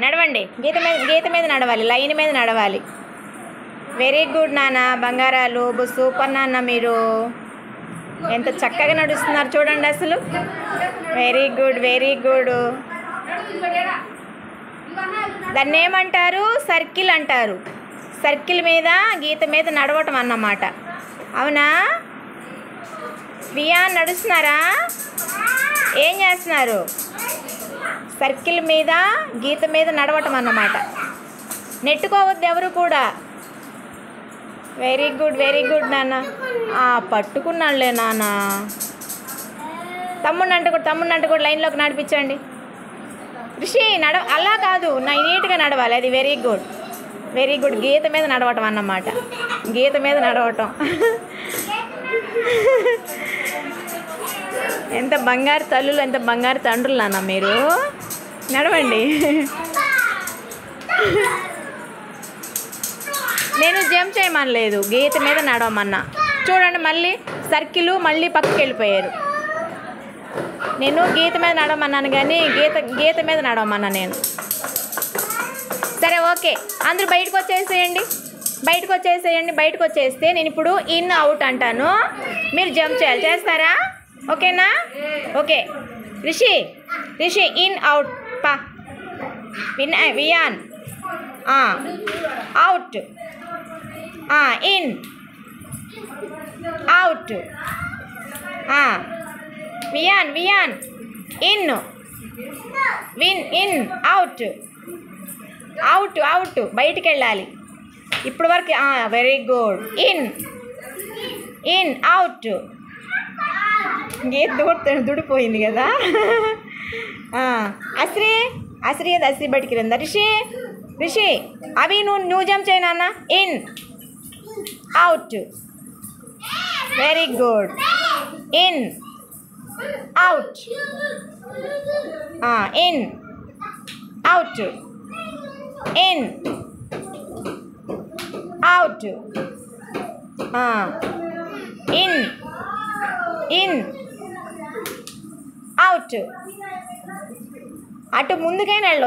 నడవండి. గీత మీద నడవాలి, లైన్ మీద నడవాలి. వెరీ గుడ్ నాన్న, బంగారాలు. సూపర్ నాన్న, మీరు ఎంత చక్కగా నడుస్తున్నారు చూడండి అసలు. Very good, very good. దాన్ని ఏమంటారు? సర్కిల్ అంటారు. సర్కిల్ మీద గీత మీద నడవటం అన్నమాట. అవునా? వియాన్ నడుస్తున్నారా? ఏం చేస్తున్నారు? సర్కిల్ మీద గీత మీద నడవటం అన్నమాట. నెట్టుకోవద్దు ఎవరు కూడా. వెరీ గుడ్, వెరీ గుడ్ నాన్న. పట్టుకున్నానులే నాన్న. తమ్ముడిని కూడా లైన్లోకి నడిపించండి. రిషి అలా కాదు, నీట్గా నడవాలి. అది వెరీ గుడ్, వెరీ గుడ్. గీత మీద నడవటం అన్నమాట. గీత మీద నడవటం. ఎంత బంగారు తల్లులు, ఎంత బంగారు తండ్రులు నాన్న మీరు. నడవండి. నేను జంప్ చేయమనలేదు, గీత మీద నడవమన్నా. చూడండి, మళ్ళీ సర్కిల్, మళ్ళీ పక్కకి వెళ్ళిపోయారు. నేను గీత మీద నడవమన్నాను కానీ గీత మీద నడవమన్నా నేను. సరే, ఓకే. అందరూ బయటకు వచ్చేసేయండి. బయటకు వచ్చేస్తే నేను ఇప్పుడు ఇన్ అవుట్ అంటాను, మీరు జంప్ చేయాలి. చేస్తారా? ఓకేనా? ఓకే. రిషి ఇన్ అవుట్ పా. Vihaan out. In out. Vihaan in. In out. బయటికి వెళ్ళాలి. ఇప్పుడు వరకు very good. In out. Geetha దుడిపోయింది కదా. అశ్రీ బయటికి రందా. రిషి అవి నువ్వు జంప్ చేయనా అన్న. In out. Very good. In out. In out. In out. In out. అటు ముందుకైనా వెళ్ళొచ్చు.